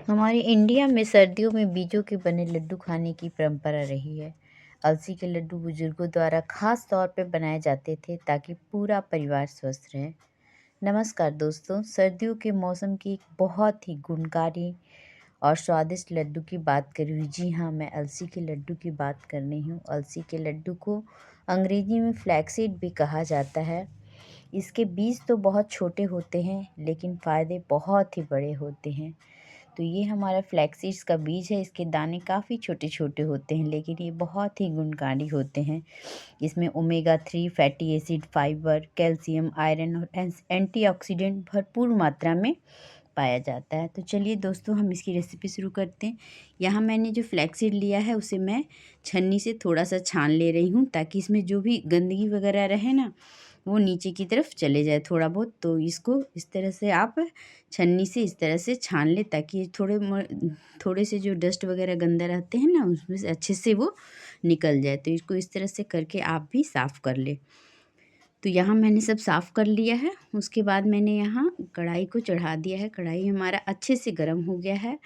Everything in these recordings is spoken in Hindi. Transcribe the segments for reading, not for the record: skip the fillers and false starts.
हमारे इंडिया में सर्दियों में बीजों के बने लड्डू खाने की परंपरा रही है। अलसी के लड्डू बुजुर्गों द्वारा खास तौर पर बनाए जाते थे ताकि पूरा परिवार स्वस्थ रहे। नमस्कार दोस्तों, सर्दियों के मौसम की एक बहुत ही गुणकारी और स्वादिष्ट लड्डू की बात कर रही हूँ। जी हाँ, मैं अलसी के लड्डू की बात कर रही हूँ। अलसी के लड्डू को अंग्रेजी में फ्लैक्सीड भी कहा जाता है। इसके बीज तो बहुत छोटे होते हैं लेकिन फ़ायदे बहुत ही बड़े होते हैं। तो ये हमारा फ्लैक्स का बीज है। इसके दाने काफ़ी छोटे छोटे होते हैं लेकिन ये बहुत ही गुणकारी होते हैं। इसमें omega 3 fatty acid, fibre, calcium, iron और एंटीऑक्सीडेंट भरपूर मात्रा में पाया जाता है। तो चलिए दोस्तों, हम इसकी रेसिपी शुरू करते हैं। यहाँ मैंने जो फ्लैक्सीड लिया है उसे मैं छन्नी से थोड़ा सा छान ले रही हूँ ताकि इसमें जो भी गंदगी वगैरह रहे ना, वो नीचे की तरफ चले जाए थोड़ा बहुत। तो इसको इस तरह से आप छन्नी से इस तरह से छान ले ताकि ये थोड़े से जो डस्ट वगैरह गंदा रहते हैं ना, उसमें से अच्छे से वो निकल जाए। तो इसको इस तरह से करके आप भी साफ़ कर ले। तो यहाँ मैंने सब साफ़ कर लिया है। उसके बाद मैंने यहाँ कढ़ाई को चढ़ा दिया है। कढ़ाई हमारा अच्छे से गर्म हो गया है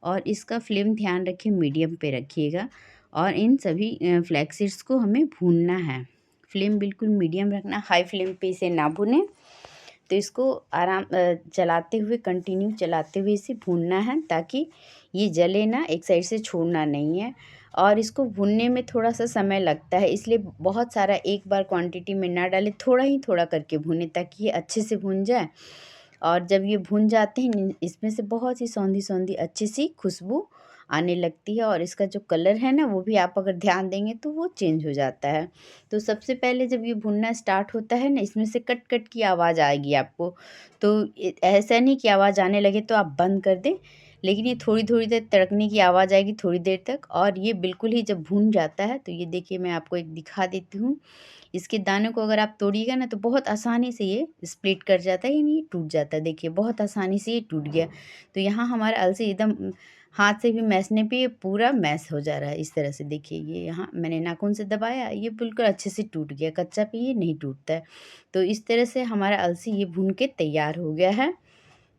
और इसका फ्लेम ध्यान रखिए, मीडियम पे रखिएगा। और इन सभी फ्लैक्स सीड्स को हमें भूनना है। फ्लेम बिल्कुल मीडियम रखना, हाई फ्लेम पे इसे ना भूनें। तो इसको चलाते हुए, कंटिन्यू चलाते हुए इसे भूनना है ताकि ये जले ना, एक साइड से छोड़ना नहीं है। और इसको भूनने में थोड़ा सा समय लगता है, इसलिए बहुत सारा एक बार क्वांटिटी में ना डालें, थोड़ा ही थोड़ा करके भूनें ताकि ये अच्छे से भून जाए। और जब ये भून जाते हैं, इसमें से बहुत ही सौंधी सौंधी अच्छी सी खुशबू आने लगती है और इसका जो कलर है ना, वो भी आप अगर ध्यान देंगे तो वो चेंज हो जाता है। तो सबसे पहले जब ये भुनना स्टार्ट होता है ना, इसमें से कट कट की आवाज़ आएगी आपको। तो ऐसा नहीं कि आवाज़ आने लगे तो आप बंद कर दें, लेकिन ये थोड़ी थोड़ी देर तड़कने की आवाज़ आएगी थोड़ी देर तक। और ये बिल्कुल ही जब भून जाता है तो ये देखिए, मैं आपको एक दिखा देती हूँ। इसके दानों को अगर आप तोड़िएगा ना तो बहुत आसानी से ये स्प्लिट कर जाता है, यानी टूट जाता है। देखिए बहुत आसानी से ये टूट गया। तो यहाँ हमारा अलसी एकदम हाथ से भी मैसने पे ये पूरा मैस हो जा रहा है। इस तरह से देखिए, ये यहाँ मैंने नाखून से दबाया, ये बिल्कुल अच्छे से टूट गया। कच्चा पे ये नहीं टूटता है। तो इस तरह से हमारा अलसी ये भून के तैयार हो गया है।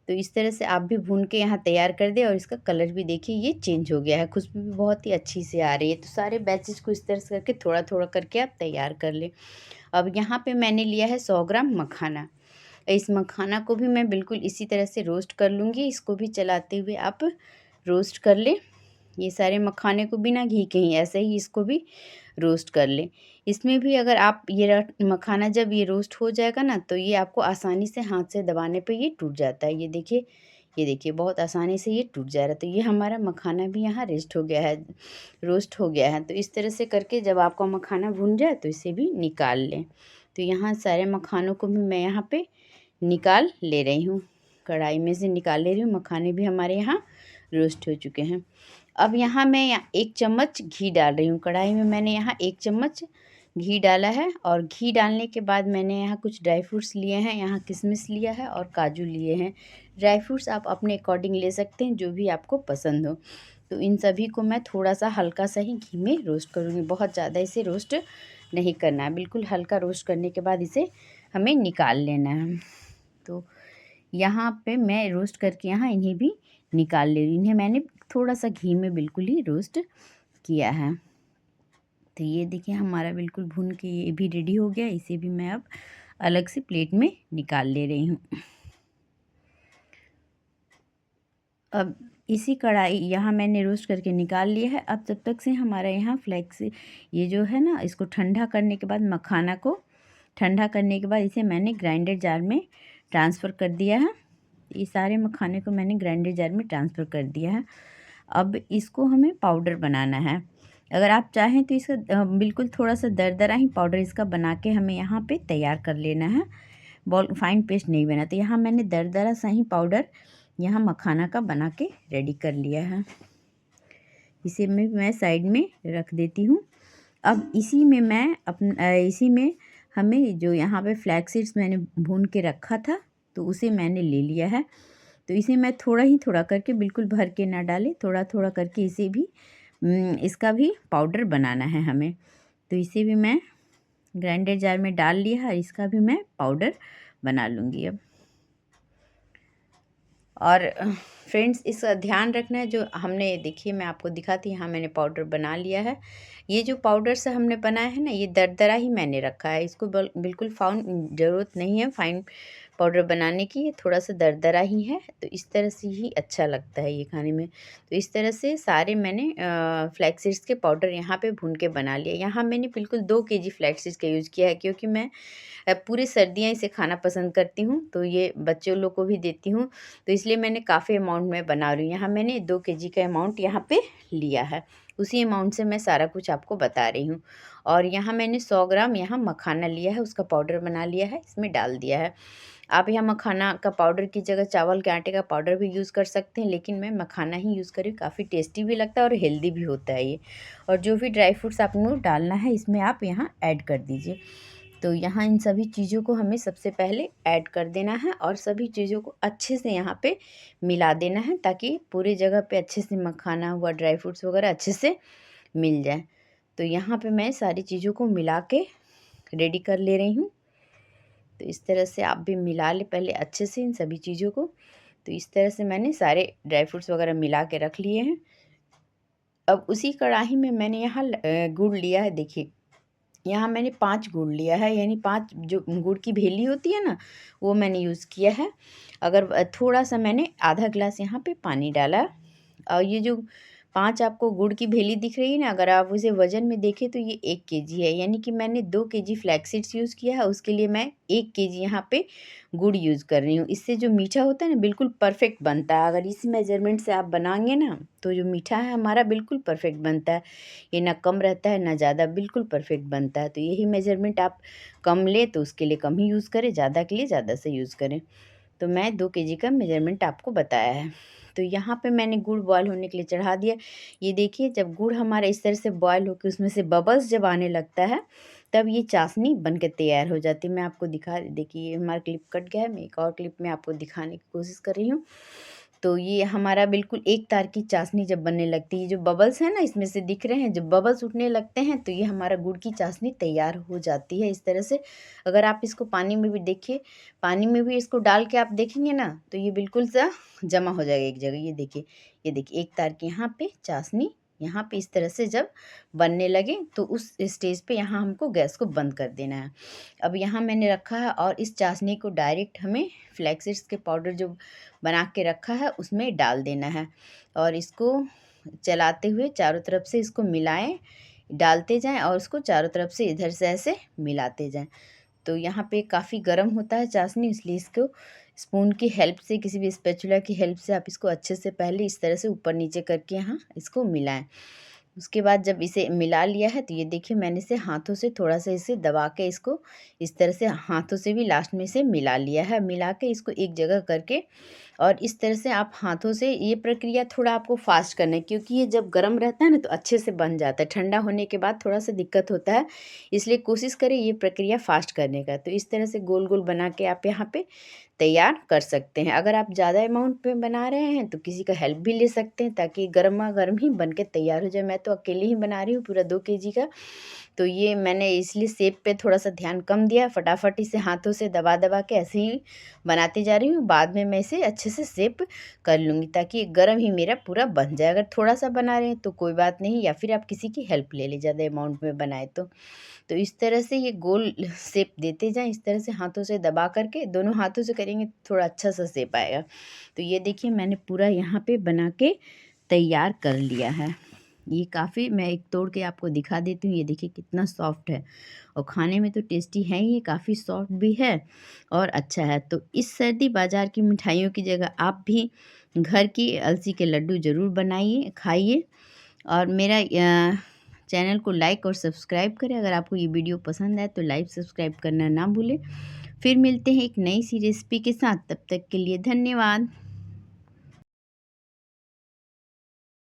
तो इस तरह से आप भी भून के यहाँ तैयार कर दें। और इसका कलर भी देखिए ये चेंज हो गया है, खुशबू भी बहुत ही अच्छी से आ रही है। तो सारे बैचेस को इस तरह से करके थोड़ा थोड़ा करके आप तैयार कर लें। अब यहाँ पे मैंने लिया है 100 ग्राम मखाना। इस मखाना को भी मैं बिल्कुल इसी तरह से रोस्ट कर लूँगी। इसको भी चलाते हुए आप रोस्ट कर लें। ये सारे मखाने को बिना घी के ही ऐसे ही इसको भी रोस्ट कर लें। इसमें भी अगर आप मखाना जब ये रोस्ट हो जाएगा ना, तो ये आपको आसानी से हाथ से दबाने पे ये टूट जाता है। ये देखिए बहुत आसानी से ये टूट जा रहा है। तो ये हमारा मखाना भी यहाँ रोस्ट हो गया है। तो इस तरह से करके जब आपका मखाना भुन जाए तो इसे भी निकाल लें। तो यहाँ सारे मखानों को भी मैं यहाँ पे निकाल ले रही हूँ, कढ़ाई में से निकाल ले रही हूँ। मखाने भी हमारे यहाँ रोस्ट हो चुके हैं। अब यहाँ मैं 1 चम्मच घी डाल रही हूँ। कढ़ाई में मैंने यहाँ 1 चम्मच घी डाला है। और घी डालने के बाद मैंने यहाँ कुछ ड्राई फ्रूट्स लिए हैं। यहाँ किशमिश लिया है और काजू लिए हैं। ड्राई फ्रूट्स आप अपने अकॉर्डिंग ले सकते हैं, जो भी आपको पसंद हो। तो इन सभी को मैं थोड़ा सा हल्का सा ही घी में रोस्ट करूँगी, बहुत ज़्यादा इसे रोस्ट नहीं करना है। बिल्कुल हल्का रोस्ट करने के बाद इसे हमें निकाल लेना है। तो यहाँ पे मैं रोस्ट करके यहाँ इन्हें भी निकाल ले रही हूँ। इन्हें मैंने थोड़ा सा घी में बिल्कुल ही रोस्ट किया है। तो ये देखिए हमारा बिल्कुल भून के ये भी रेडी हो गया। इसे भी मैं अब अलग से प्लेट में निकाल ले रही हूँ। अब इसी कढ़ाई यहाँ मैंने रोस्ट करके निकाल लिया है। अब जब तक से हमारा यहाँ फ्लेक्स ये जो है ना, इसको ठंडा करने के बाद, मखाना को ठंडा करने के बाद इसे मैंने ग्राइंडर जार में ट्रांसफ़र कर दिया है। ये सारे मखाने को मैंने ग्राइंडर जार में ट्रांसफ़र कर दिया है। अब इसको हमें पाउडर बनाना है। अगर आप चाहें तो इसका बिल्कुल थोड़ा सा दरदरा ही पाउडर इसका बना के हमें यहाँ पे तैयार कर लेना है। फाइन पेस्ट नहीं बना। तो यहाँ मैंने दरदरा सा ही पाउडर यहाँ मखाना का बना के रेडी कर लिया है। इसे मैं साइड में रख देती हूँ। अब इसी में हमें जो यहाँ पे फ्लैक्स सीड्स मैंने भून के रखा था, तो उसे मैंने ले लिया है। तो इसे मैं थोड़ा ही थोड़ा करके, बिल्कुल भर के ना डालें, थोड़ा थोड़ा करके इसे भी इसका भी पाउडर बनाना है हमें। तो इसे भी मैं ग्राइंडर जार में डाल लिया है और इसका भी मैं पाउडर बना लूँगी अब। और फ्रेंड्स, इसका ध्यान रखना है, जो हमने देखिए मैं आपको दिखाती, यहाँ मैंने पाउडर बना लिया है। ये जो पाउडर से हमने बनाया है ना, ये दरदरा ही मैंने रखा है, इसको बिल्कुल फाउन ज़रूरत नहीं है फाइन पाउडर बनाने की, ये थोड़ा सा दरदरा ही है। तो इस तरह से ही अच्छा लगता है ये खाने में। तो इस तरह से सारे मैंने फ्लैक्स सीड्स के पाउडर यहाँ पे भून के बना लिया। यहाँ मैंने बिल्कुल 2 केजी फ्लैक्स सीड्स का यूज़ किया है, क्योंकि मैं पूरी सर्दियाँ इसे खाना पसंद करती हूँ, तो ये बच्चों लोग को भी देती हूँ, तो इसलिए मैंने काफ़ी अमाउंट में बना रही हूँ। यहाँ मैंने 2 केजी का अमाउंट यहाँ पे लिया है, उसी अमाउंट से मैं सारा कुछ आपको बता रही हूँ। और यहाँ मैंने 100 ग्राम यहाँ मखाना लिया है, उसका पाउडर बना लिया है, इसमें डाल दिया है। आप यहाँ मखाना का पाउडर की जगह चावल के आटे का पाउडर भी यूज़ कर सकते हैं, लेकिन मैं मखाना ही यूज़ करी, काफ़ी टेस्टी भी लगता है और हेल्दी भी होता है ये। और जो भी ड्राई फ्रूट्स आपको डालना है इसमें आप यहाँ ऐड कर दीजिए। तो यहाँ इन सभी चीज़ों को हमें सबसे पहले ऐड कर देना है और सभी चीज़ों को अच्छे से यहाँ पे मिला देना है, ताकि पूरी जगह पे अच्छे से मखाना हुआ, ड्राई फ्रूट्स वगैरह अच्छे से मिल जाए। तो यहाँ पे मैं सारी चीज़ों को मिला के रेडी कर ले रही हूँ। तो इस तरह से आप भी मिला लें पहले अच्छे से इन सभी चीज़ों को। तो इस तरह से मैंने सारे ड्राई फ्रूट्स वगैरह मिला के रख लिए हैं। अब उसी कढ़ाई में मैंने यहाँ गुड़ लिया है। देखिए यहाँ मैंने 5 गुड़ लिया है, यानी 5 जो गुड़ की भेली होती है ना, वो मैंने यूज़ किया है। अगर थोड़ा सा मैंने आधा ग्लास यहाँ पे पानी डाला। और ये जो 5 आपको गुड़ की भेली दिख रही है ना, अगर आप उसे वज़न में देखें तो ये 1 केजी है, यानी कि मैंने 2 केजी फ्लैक्स सीड्स यूज़ किया है, उसके लिए मैं 1 केजी यहाँ पे गुड़ यूज़ कर रही हूँ। इससे जो मीठा होता है ना, बिल्कुल परफेक्ट बनता है। अगर इस मेजरमेंट से आप बनाएंगे ना, तो जो मीठा है हमारा बिल्कुल परफेक्ट बनता है। ये ना कम रहता है ना ज़्यादा, बिल्कुल परफेक्ट बनता है। तो यही मेजरमेंट आप कम ले तो उसके लिए कम ही यूज़ करें, ज़्यादा के लिए ज़्यादा से यूज़ करें। तो मैं 2 केजी का मेजरमेंट आपको बताया है। तो यहाँ पे मैंने गुड़ बॉयल होने के लिए चढ़ा दिया। ये देखिए, जब गुड़ हमारा इस तरह से बॉयल होकर उसमें से बबल्स जब आने लगता है, तब ये चाशनी बन के तैयार हो जाती है। मैं आपको देखिए ये हमारा क्लिप कट गया है, मैं एक और क्लिप में आपको दिखाने की कोशिश कर रही हूँ। तो ये हमारा बिल्कुल एक तार की चाशनी जब बनने लगती है, जो बबल्स हैं ना इसमें से दिख रहे हैं, जब बबल्स उठने लगते हैं तो ये हमारा गुड़ की चाशनी तैयार हो जाती है इस तरह से। अगर आप इसको पानी में भी देखिए, पानी में भी इसको डाल के आप देखेंगे ना, तो ये बिल्कुल सा जमा हो जाएगा एक जगह। ये देखिए एक तार की यहाँ पे चाशनी, यहाँ पे इस तरह से जब बनने लगे तो उस स्टेज पे यहाँ हमको गैस को बंद कर देना है। अब यहाँ मैंने रखा है और इस चाशनी को डायरेक्ट हमें फ्लैक्स सीड्स के पाउडर जो बना के रखा है उसमें डाल देना है, और इसको चलाते हुए चारों तरफ से इसको मिलाएं, डालते जाएं और उसको चारों तरफ से इधर से ऐसे मिलाते जाएं। तो यहाँ पे काफ़ी गर्म होता है चाशनी, इसलिए इसको स्पून की हेल्प से, किसी भी स्पैचुला की हेल्प से आप इसको अच्छे से पहले इस तरह से ऊपर नीचे करके यहाँ इसको मिलाएं। उसके बाद जब इसे मिला लिया है तो ये देखिए मैंने इसे हाथों से थोड़ा सा इसे दबा के इसको इस तरह से हाथों से भी लास्ट में इसे मिला लिया है। मिला के इसको एक जगह करके और इस तरह से आप हाथों से, ये प्रक्रिया थोड़ा आपको फास्ट करना है, क्योंकि ये जब गर्म रहता है ना तो अच्छे से बन जाता है, ठंडा होने के बाद थोड़ा सा दिक्कत होता है, इसलिए कोशिश करें ये प्रक्रिया फास्ट करने का। तो इस तरह से गोल गोल बना के आप यहाँ पे तैयार कर सकते हैं। अगर आप ज़्यादा अमाउंट में बना रहे हैं तो किसी का हेल्प भी ले सकते हैं, ताकि गर्मा गर्म ही बन के तैयार हो जाए। मैं तो अकेले ही बना रही हूँ पूरा 2 केजी का, तो ये मैंने इसलिए शेप पे थोड़ा सा ध्यान कम दिया, फटाफट इसे हाथों से दबा दबा के ऐसे ही बनाती जा रही हूँ। बाद में मैं इसे अच्छे से शेप कर लूँगी, ताकि ये गर्म ही मेरा पूरा बन जाए। अगर थोड़ा सा बना रहे हैं तो कोई बात नहीं, या फिर आप किसी की हेल्प ले लें ज़्यादा अमाउंट में बनाए तो इस तरह से ये गोल शेप देते जाएं, इस तरह से हाथों से दबा करके, दोनों हाथों से करेंगे थोड़ा अच्छा सा शेप आएगा। तो ये देखिए मैंने पूरा यहाँ पे बना के तैयार कर लिया है। ये काफ़ी, मैं एक तोड़ के आपको दिखा देती हूँ। ये देखिए कितना सॉफ्ट है और खाने में तो टेस्टी है ही, ये काफ़ी सॉफ्ट भी है और अच्छा है। तो इस सर्दी बाज़ार की मिठाइयों की जगह आप भी घर की अलसी के लड्डू ज़रूर बनाइए, खाइए। और मेरा चैनल को लाइक और सब्सक्राइब करें। अगर आपको ये वीडियो पसंद आए तो लाइक सब्सक्राइब करना ना भूलें। फिर मिलते हैं एक नई सी रेसिपी के साथ, तब तक के लिए धन्यवाद।